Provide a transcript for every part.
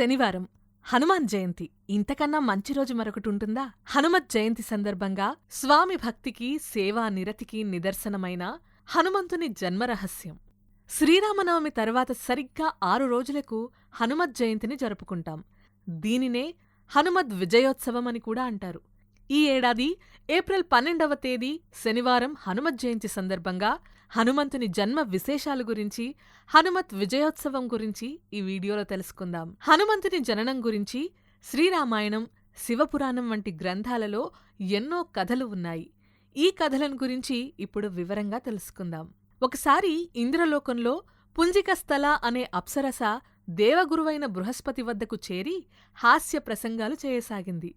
శనివారం హనుమాన్ జయంతి. ఇంతకన్నా మంచి రోజు మరొకటుంటుందా? హనుమత్ జయంతి సందర్భంగా స్వామి భక్తికి, సేవా నిరతికి నిదర్శనమైన హనుమంతుని జన్మరహస్యం. శ్రీరామనవమి తర్వాత సరిగ్గా 6 రోజులకు హనుమత్ జయంతిని జరుపుకుంటాం. దీనినే హనుమద్ విజయోత్సవం అని కూడా అంటారు. ఈ ఏడాది ఏప్రిల్ 12వ తేదీ శనివారం హనుమత్ జయంతి సందర్భంగా హనుమంతుని జన్మ విశేషాలు గురించి, హనుమత్ విజయోత్సవం గురించి ఈ వీడియోలో తెలుసుకుందాం. హనుమంతుని జననం గురించి శ్రీరామాయణం, శివపురాణం వంటి గ్రంథాలలో ఎన్నో కథలు ఉన్నాయి. ఈ కథలను గురించి ఇప్పుడు వివరంగా తెలుసుకుందాం. ఒకసారి ఇంద్రలోకంలో పుంజికస్థల అనే అప్సరస దేవగురువైన బృహస్పతి వద్దకు చేరి హాస్య ప్రసంగాలు చేయసాగింది.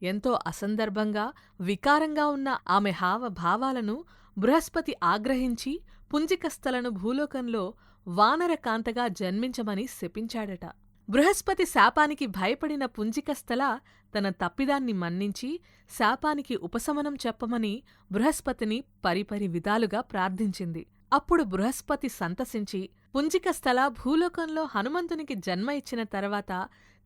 ఎంతో అసందర్భంగా, వికారంగా ఉన్న ఆమె హావభావాలను బృహస్పతి ఆగ్రహించి పుంజికస్థలను భూలోకంలో వానరకాంతగా జన్మించమని శపించాడట. బృహస్పతి శాపానికి భయపడిన పుంజికస్థల తన తప్పిదాన్ని మన్నించి శాపానికి ఉపశమనం చెప్పమని బృహస్పతిని పరిపరి విధాలుగా ప్రార్థించింది. అప్పుడు బృహస్పతి సంతసించి పుంజికస్థల భూలోకంలో హనుమంతునికి జన్మ ఇచ్చిన తర్వాత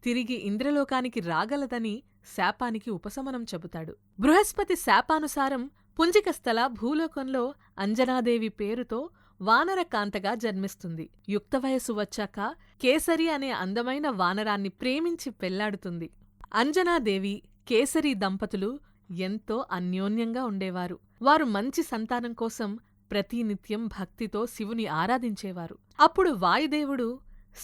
తిరిగి ఇంద్రలోకానికి రాగలదని శాపానికి ఉపశమనం చెబుతాడు. బృహస్పతి శాపానుసారం పుంజికస్థల భూలోకంలో అంజనాదేవి పేరుతో వానరకాంతగా జన్మిస్తుంది. యుక్తవయసు వచ్చాక కేసరి అనే అందమైన వానరాన్ని ప్రేమించి పెళ్లాడుతుంది. అంజనాదేవి, కేసరి దంపతులు ఎంతో అన్యోన్యంగా ఉండేవారు. వారు మంచి సంతానం కోసం ప్రతినిత్యం భక్తితో శివుని ఆరాధించేవారు. అప్పుడు వాయుదేవుడు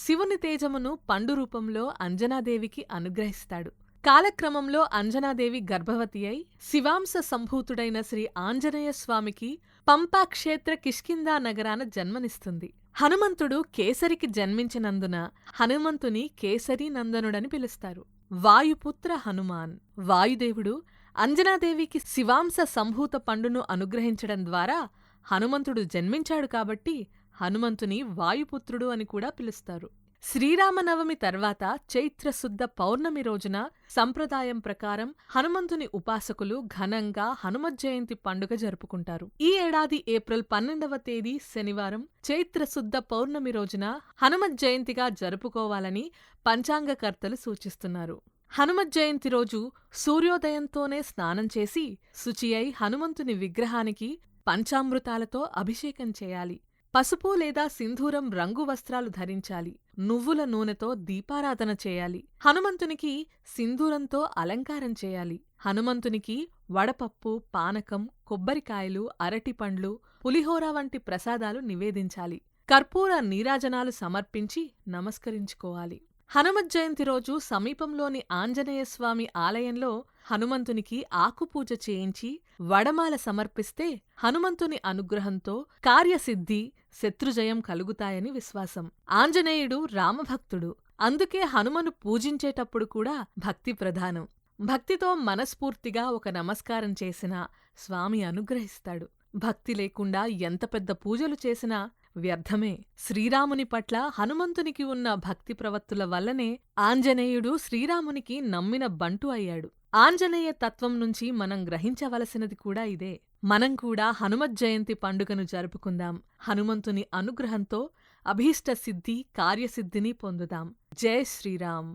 శివుని తేజమును పండు రూపంలో అంజనాదేవికి అనుగ్రహిస్తాడు. కాలక్రమంలో అంజనాదేవి గర్భవతి అయి శివాంశ సంభూతుడైన శ్రీ ఆంజనేయస్వామికి పంపాక్షేత్ర కిష్కిందా నగరాన జన్మనిస్తుంది. హనుమంతుడు కేసరికి జన్మించినందున హనుమంతుని కేసరీ నందనుడని పిలుస్తారు. వాయుపుత్ర హనుమాన్. వాయుదేవుడు అంజనాదేవికి శివాంశ సంభూత పండును అనుగ్రహించడం ద్వారా హనుమంతుడు జన్మించాడు కాబట్టి హనుమంతుని వాయుపుత్రుడు అని కూడా పిలుస్తారు. శ్రీరామనవమి తర్వాత చైత్రశుద్ధ పౌర్ణమి రోజున సంప్రదాయం ప్రకారం హనుమంతుని ఉపాసకులు ఘనంగా హనుమత్ జయంతి పండుగ జరుపుకుంటారు. ఈ ఏడాది ఏప్రిల్ 12వ తేదీ శనివారం చైత్రశుద్ధ పౌర్ణమి రోజున హనుమత్ జయంతిగా జరుపుకోవాలని పంచాంగకర్తలు సూచిస్తున్నారు. హనుమత్ జయంతి రోజు సూర్యోదయంతోనే స్నానం చేసి శుచి అయి హనుమంతుని విగ్రహానికి పంచామృతాలతో అభిషేకం చేయాలి. పసుపు లేదా సింధూరం రంగు వస్త్రాలు ధరించాలి. నువ్వుల నూనెతో దీపారాధన చేయాలి. హనుమంతునికి సింధూరంతో అలంకారం చేయాలి. హనుమంతునికి వడపప్పు, పానకం, కొబ్బరికాయలు, అరటిపండ్లు, పులిహోర వంటి ప్రసాదాలు నివేదించాలి. కర్పూర నీరాజనాలు సమర్పించి నమస్కరించుకోవాలి. హనుమత్ జయంతి రోజు సమీపంలోని ఆంజనేయస్వామి ఆలయంలో హనుమంతునికి ఆకుపూజ చేయించి వడమాల సమర్పిస్తే హనుమంతుని అనుగ్రహంతో కార్యసిద్ధి, శత్రుజయం కలుగుతాయని విశ్వాసం. ఆంజనేయుడు రామభక్తుడు. అందుకే హనుమను పూజించేటప్పుడు కూడా భక్తి ప్రధానం. భక్తితో మనస్ఫూర్తిగా ఒక నమస్కారం చేసినా స్వామి అనుగ్రహిస్తాడు. భక్తి లేకుండా ఎంత పెద్ద పూజలు చేసినా వ్యర్థమే. శ్రీరాముని పట్ల హనుమంతునికి ఉన్న భక్తి ప్రవత్తుల వల్లనే ఆంజనేయుడు శ్రీరామునికి నమ్మిన బంటు అయ్యాడు. ఆంజనేయ తత్వం నుంచి మనం గ్రహించవలసినది కూడా ఇదే. మనం కూడా హనుమత్ జయంతి పండుగను జరుపుకుందాం. హనుమంతుని అనుగ్రహంతో అభీష్ట సిద్ధి, కార్యసిద్ధిని పొందుదాం. జై శ్రీరామ్.